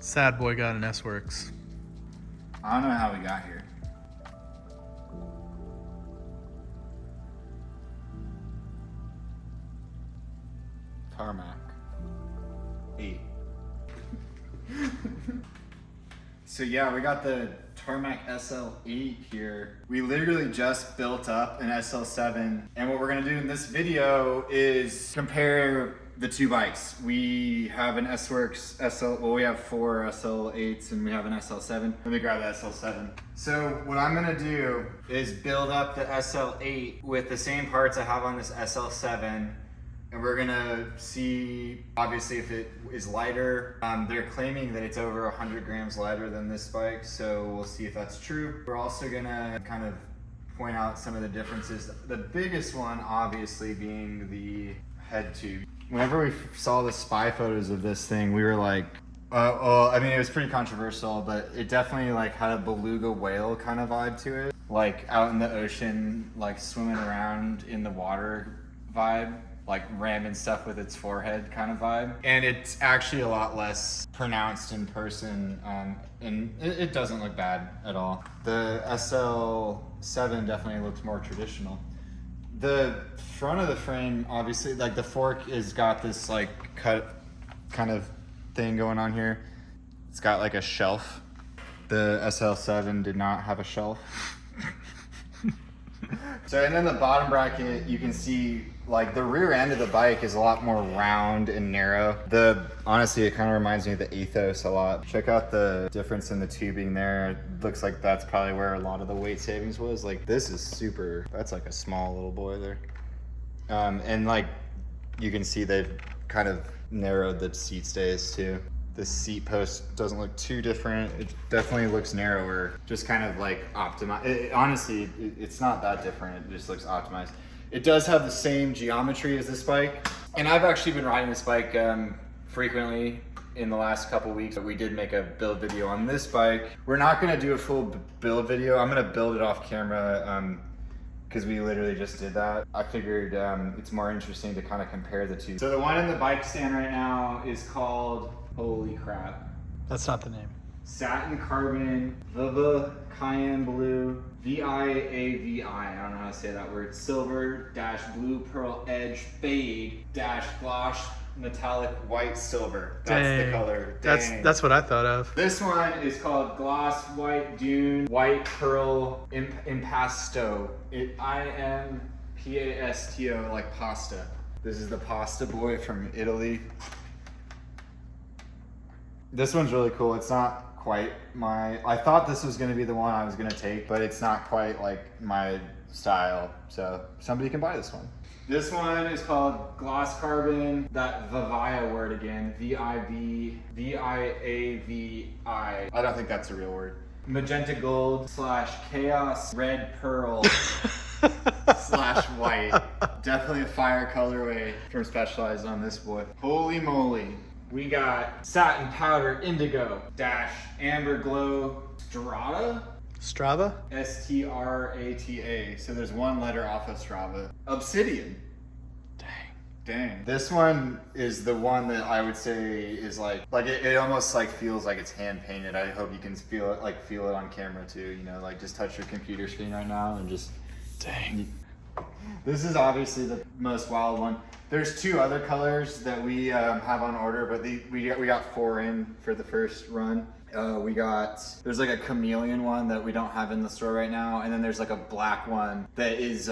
Sad boy got an S-Works. I don't know how we got here. Tarmac 8. So yeah, we got the Tarmac SL8 here. We literally just built up an SL7, and what we're gonna do in this video is compare the two bikes. We have an S-Works well, we have 4 SL8s and we have an SL7. Let me grab the SL7. So what I'm gonna do is build up the SL8 with the same parts I have on this SL7. And we're gonna see, obviously, if it is lighter. They're claiming that it's over 100 grams lighter than this bike, so we'll see if that's true. We're also gonna kind of point out some of the differences. The biggest one, obviously, being the head tube. Whenever we saw the spy photos of this thing, we were like, well, I mean, it was pretty controversial, but it definitely like had a beluga whale kind of vibe to it. Like out in the ocean, like swimming around in the water vibe. Like ramming stuff with its forehead kind of vibe. And it's actually a lot less pronounced in person, and it doesn't look bad at all. The SL7 definitely looks more traditional. The front of the frame, obviously, like the fork is got this like cut kind of thing going on here. It's got like a shelf. The SL7 did not have a shelf. So, and then the bottom bracket, you can see like the rear end of the bike is a lot more round and narrow. Honestly, it kind of reminds me of the Ethos a lot. Check out the difference in the tubing there. It looks like that's probably where a lot of the weight savings was. Like this is super, that's like a small little boy there. And like you can see they've kind of narrowed the seat stays too. The seat post doesn't look too different. It definitely looks narrower, just kind of like optimized. Honestly, it's not that different. It just looks optimized. It does have the same geometry as this bike. And I've actually been riding this bike frequently in the last couple weeks. But we did make a build video on this bike. We're not gonna do a full build video. I'm gonna build it off camera because we literally just did that. I figured it's more interesting to kind of compare the two. So the one in the bike stand right now is called, holy crap. That's not the name. Satin Carbon Viva Cayenne Blue VIAVI. I don't know how to say that word. Silver dash blue pearl edge fade dash gloss metallic white silver. That's Dang. the color. Dang. That's what I thought of. This one is called gloss white dune white pearl impasto. IMPASTO, like pasta. This is the pasta boy from Italy. This one's really cool. It's not quite I thought this was going to be the one I was going to take, but it's not quite like my style. So somebody can buy this one. This one is called Gloss Carbon, that Vivia word again, VIVIAVI. I don't think that's a real word. Magenta gold / chaos red pearl / white. Definitely a fire colorway from Specialized on this boy. Holy moly. We got satin powder indigo dash amber glow Strata. Strava? STRATA. So there's one letter off of Strava. Obsidian. Dang. This one is the one that I would say is like it almost like feels like it's hand painted. I hope you can feel it on camera too. You know, like just touch your computer screen right now and just. Dang. This is obviously the most wild one. There's 2 other colors that we have on order, but we got 4 in for the first run. There's like a chameleon one that we don't have in the store right now, and then there's like a black one that is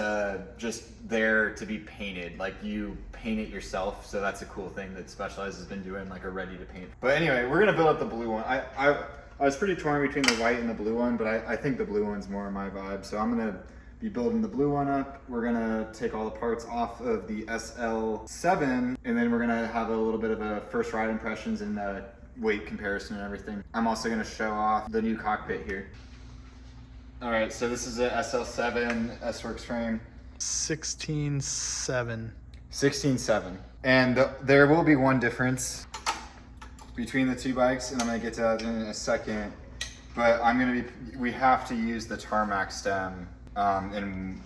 just there to be painted. Like you paint it yourself, so that's a cool thing that Specialized has been doing, like a ready to paint. But anyway, we're gonna build up the blue one. I was pretty torn between the white and the blue one, but I think the blue one's more my vibe, so I'm gonna be building the blue one up. We're gonna take all the parts off of the SL7, and then we're gonna have a little bit of a first ride impressions and weight comparison and everything. I'm also gonna show off the new cockpit here. All right, so this is a SL7 S-Works frame. 16.7. 16.7. And there will be one difference between the two bikes, and I'm gonna get to that in a second. But we have to use the tarmac stem. And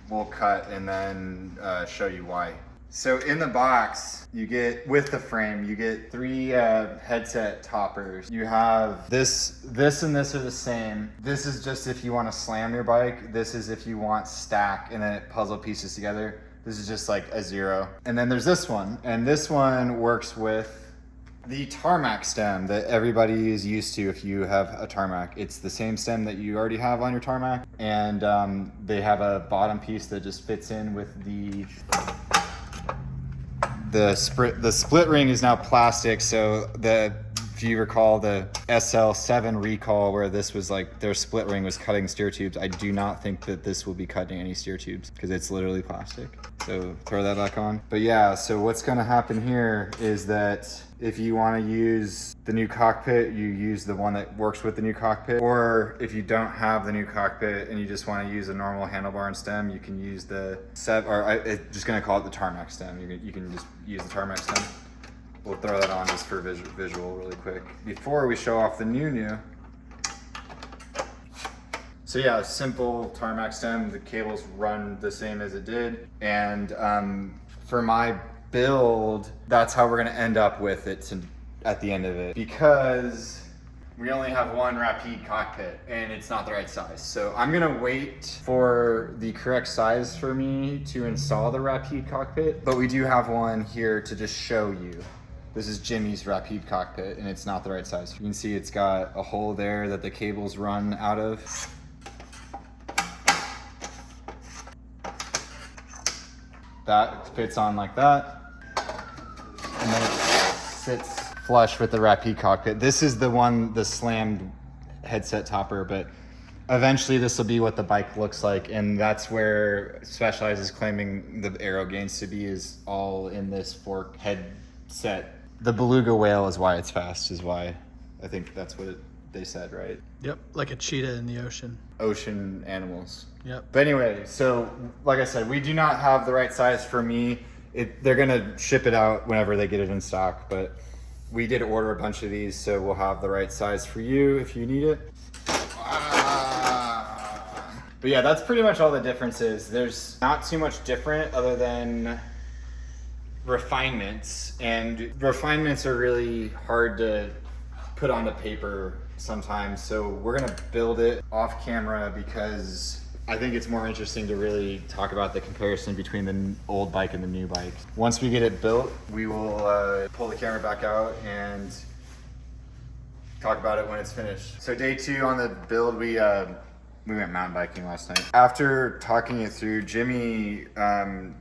we'll cut and then show you why. So in the box, you get, with the frame, you get 3 headset toppers. You have this and this are the same. This is just if you want to slam your bike. This is if you want stack and then it puzzle pieces together. This is just like a 0. And then there's this one, and this one works with the tarmac stem that everybody is used to if you have a tarmac. It's the same stem that you already have on your tarmac, and they have a bottom piece that just fits in with the split ring is now plastic. So if you recall the SL7 recall where this was like their split ring was cutting steer tubes, I do not think that this will be cutting any steer tubes because it's literally plastic. So throw that back on. But yeah, so what's gonna happen here is that if you want to use the new cockpit, you use the one that works with the new cockpit. Or if you don't have the new cockpit and you just want to use a normal handlebar and stem, you can use I'm just gonna call it the tarmac stem. You can just use the tarmac stem. We'll throw that on just for visual really quick before we show off the new. So yeah, simple tarmac stem. The cables run the same as it did. And for my build, that's how we're gonna end up with it at the end of it, because we only have one Rapide cockpit and it's not the right size. So I'm gonna wait for the correct size for me to install the Rapide cockpit, but we do have one here to just show you. This is Jimmy's Rapide cockpit and it's not the right size. You can see it's got a hole there that the cables run out of. That fits on like that. And then it sits flush with the Rapide cockpit. This is the slammed headset topper, but eventually this will be what the bike looks like, and that's where Specialized is claiming the aero gains to be, is all in this fork headset. The beluga whale is why it's fast, is why I think that's what they said, right? Yep, like a cheetah in the ocean. Ocean animals. Yep. But anyway, so like I said, we do not have the right size for me. They're gonna ship it out whenever they get it in stock, but we did order a bunch of these, so we'll have the right size for you if you need it. But yeah, that's pretty much all the differences. There's not too much different other than refinements, and refinements are really hard to put onto paper sometimes, so we're gonna build it off camera because I think it's more interesting to really talk about the comparison between the old bike and the new bike. Once we get it built, we will pull the camera back out and talk about it when it's finished. So day 2 on the build, we went mountain biking last night. After talking it through, Jimmy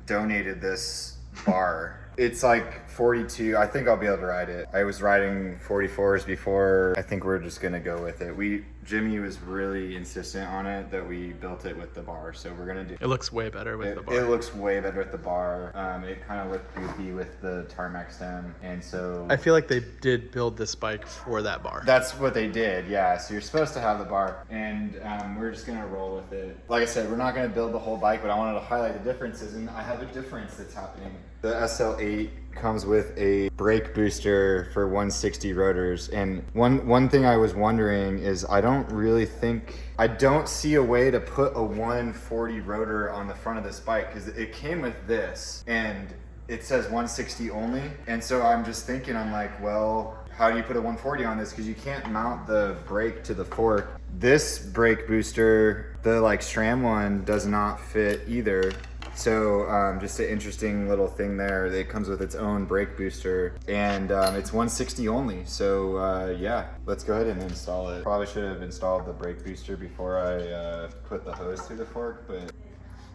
donated this bar. It's like 42. I think I'll be able to ride it. I was riding 44s before. I think we're just gonna go with it. Jimmy was really insistent on it that we built it with the bar, so we're gonna do it. It looks way better with the bar. It looks way better with the bar. It kind of looked goofy with the tarmac stem, and so I feel like they did build this bike for that bar. that's what they did, yeah. So you're supposed to have the bar, and we're just gonna roll with it. Like I said, we're not gonna build the whole bike, but I wanted to highlight the differences, and I have a difference that's happening. The SL8 comes with a brake booster for 160 rotors, and one thing I was wondering is I don't see a way to put a 140 rotor on the front of this bike, because it came with this and it says 160 only, and so I'm just thinking, I'm like, well, how do you put a 140 on this, because you can't mount the brake to the fork. This brake booster, the like SRAM one, does not fit either. So just an interesting little thing there. It comes with its own brake booster, and it's 160 only. So yeah, let's go ahead and install it. Probably should have installed the brake booster before I put the hose through the fork, but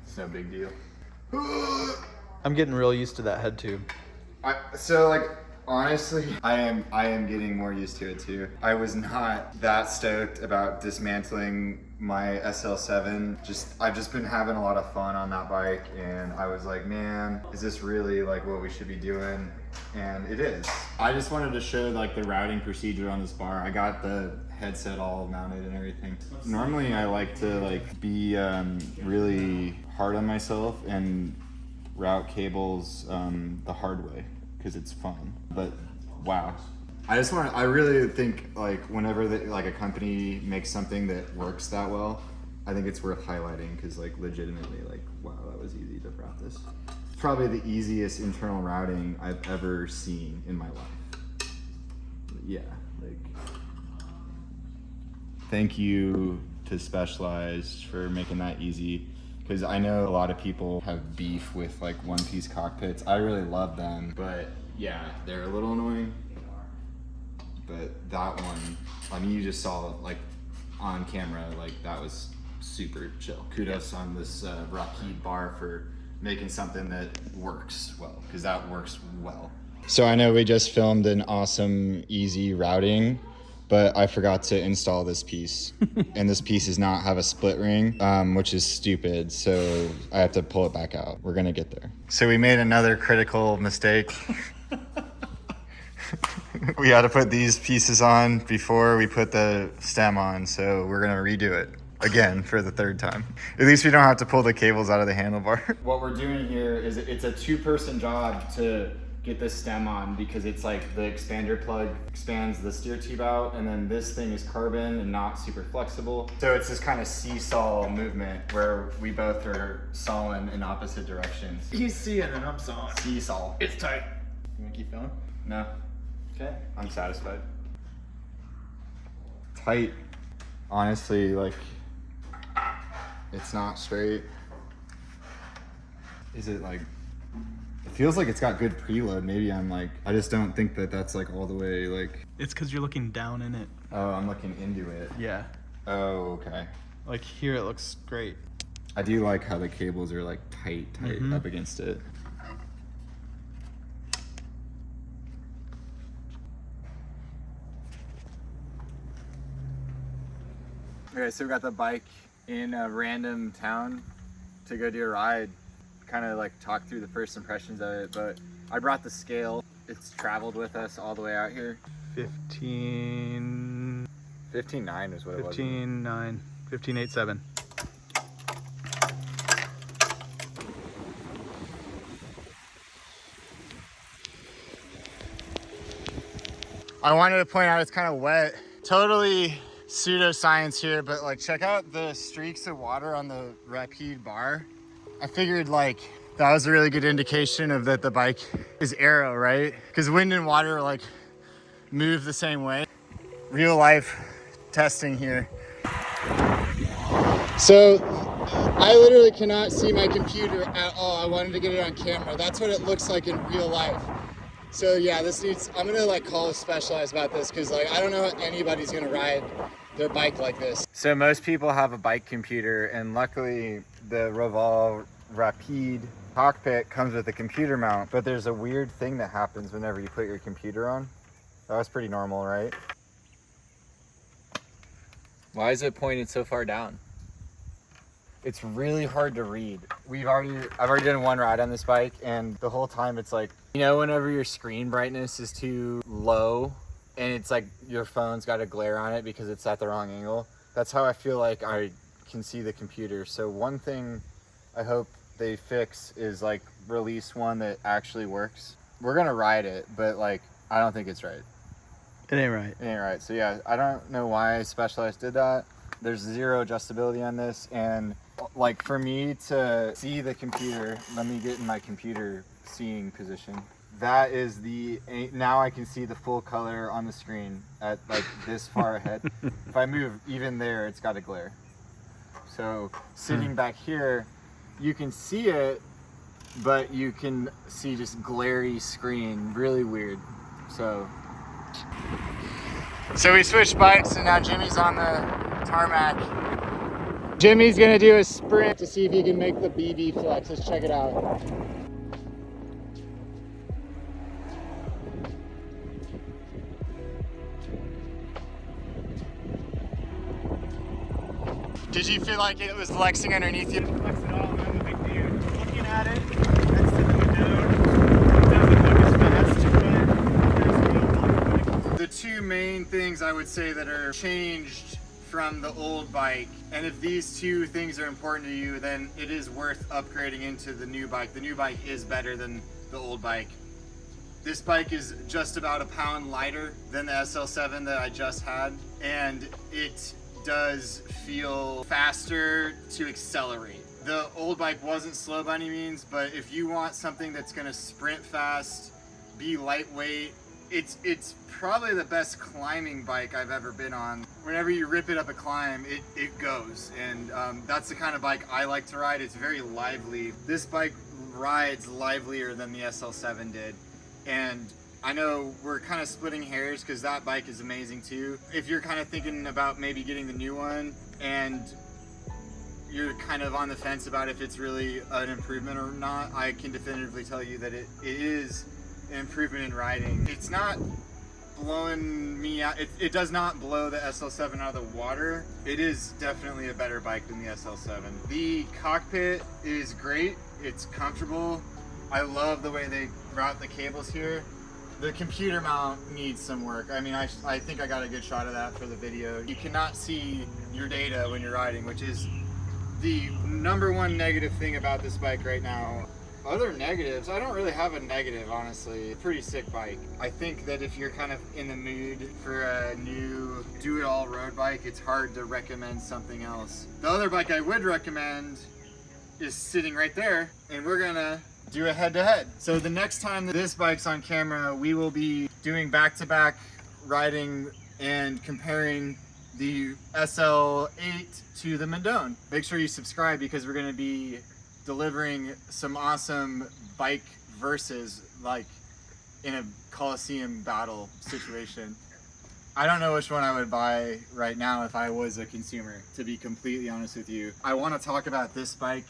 it's no big deal. I'm getting real used to that head tube. Honestly, I am getting more used to it too. I was not that stoked about dismantling my SL7. I've just been having a lot of fun on that bike, and I was like, man, is this really like what we should be doing? And it is. I just wanted to show like the routing procedure on this bar. I got the headset all mounted and everything. Normally I like to like be really hard on myself and route cables the hard way, because it's fun. But wow, I really think like whenever like a company makes something that works that well, I think it's worth highlighting, because like legitimately, like, wow, that was easy to route this. probably the easiest internal routing I've ever seen in my life. Yeah, like, thank you to Specialized for making that easy. Because I know a lot of people have beef with like one-piece cockpits. I really love them, but yeah, they're a little annoying. But that one, I mean, you just saw like on camera, like that was super chill. Kudos on this Rakid bar for making something that works well, because that works well. So I know we just filmed an awesome, easy routing, but I forgot to install this piece. And this piece does not have a split ring, which is stupid. So I have to pull it back out. We're gonna get there. So we made another critical mistake. We had to put these pieces on before we put the stem on. So we're gonna redo it again for the third time. At least we don't have to pull the cables out of the handlebar. What we're doing here is it's a two-person job to get this stem on, because it's like the expander plug expands the steer tube out, and then this thing is carbon and not super flexible. So it's this kind of seesaw movement where we both are sawing in opposite directions. He's seeing and I'm sawing. Seesaw. It's tight. You wanna keep going? No. Okay. I'm satisfied. Tight. Honestly, like, it's not straight. Is it like, it feels like it's got good preload. Maybe I'm like, I just don't think that that's like all the way like. It's because you're looking down in it. Oh, I'm looking into it. Yeah. Oh, okay. Like here it looks great. I do like how the cables are like tight up against it. Okay, so we got the bike in a random town to go do a ride. Kind of like talk through the first impressions of it, but I brought the scale. It's traveled with us all the way out here. 15.9 is what it was. 15.87. I wanted to point out it's kind of wet. Totally pseudoscience here, but like check out the streaks of water on the Rakid bar. I figured like that was a really good indication of that the bike is aero, right? Because wind and water like move the same way. Real life testing here. So I literally cannot see my computer at all. I wanted to get it on camera. That's what it looks like in real life. So yeah, this needs, I'm gonna like call Specialized about this, because like I don't know how anybody's gonna ride their bike like this. So most people have a bike computer, and luckily the Revolve Rapide Cockpit comes with a computer mount, but there's a weird thing that happens whenever you put your computer on. That was pretty normal, right? Why is it pointed so far down? It's really hard to read. I've already done one ride on this bike, and the whole time it's like, you know, whenever your screen brightness is too low and it's like your phone's got a glare on it because it's at the wrong angle. That's how I feel like I can see the computer. So one thing I hope they fix is like release one that actually works. We're gonna ride it, but like I don't think it's right. It ain't right. It ain't right. So yeah, I don't know why Specialized did that. There's zero adjustability on this, and like for me to see the computer, let me get in my computer seeing position. That is now I can see the full color on the screen at like this far ahead. If I move even there, it's got a glare. So sitting back here, you can see it, but you can see just glary screen, really weird. So we switched bikes, and now Jimmy's on the tarmac. Jimmy's gonna do a sprint to see if he can make the BB flex. Let's check it out. Did you feel like it was flexing underneath you? Flex it all, no big deal. Looking at it, that's sitting down. It doesn't look as fast, but The two main things I would say that are changed from the old bike, and if these two things are important to you, then it is worth upgrading into the new bike. The new bike is better than the old bike. This bike is just about a pound lighter than the SL7 that I just had, and it does feel faster to accelerate. The old bike wasn't slow by any means, but if you want something that's gonna sprint fast, be lightweight, it's probably the best climbing bike I've ever been on. Whenever you rip it up a climb, it goes. And that's the kind of bike I like to ride. It's very lively. This bike rides livelier than the SL7 did. And I know we're kind of splitting hairs because that bike is amazing too. If you're kind of thinking about maybe getting the new one and you're kind of on the fence about if it's really an improvement or not, I can definitively tell you that it is an improvement in riding. It's not blowing me out. It does not blow the SL7 out of the water. It is definitely a better bike than the SL7. The cockpit is great. It's comfortable. I love the way they route the cables here. The computer mount needs some work. I mean, I think I got a good shot of that for the video. You cannot see your data when you're riding, which is the number one negative thing about this bike right now. Other negatives, I don't really have a negative, honestly. Pretty sick bike. I think that if you're kind of in the mood for a new do-it-all road bike, it's hard to recommend something else. The other bike I would recommend is sitting right there, and we're gonna do a head-to-head. So the next time that this bike's on camera, we will be doing back-to-back riding and comparing the SL8 to the Mendon. Make sure you subscribe because we're gonna be delivering some awesome bike versus, like in a Coliseum battle situation. I don't know which one I would buy right now if I was a consumer, to be completely honest with you. I want to talk about this bike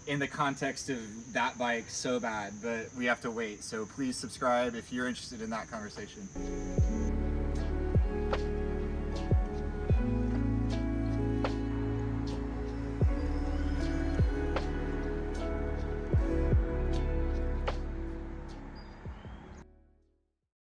in the context of that bike so bad, but we have to wait. So please subscribe if you're interested in that conversation.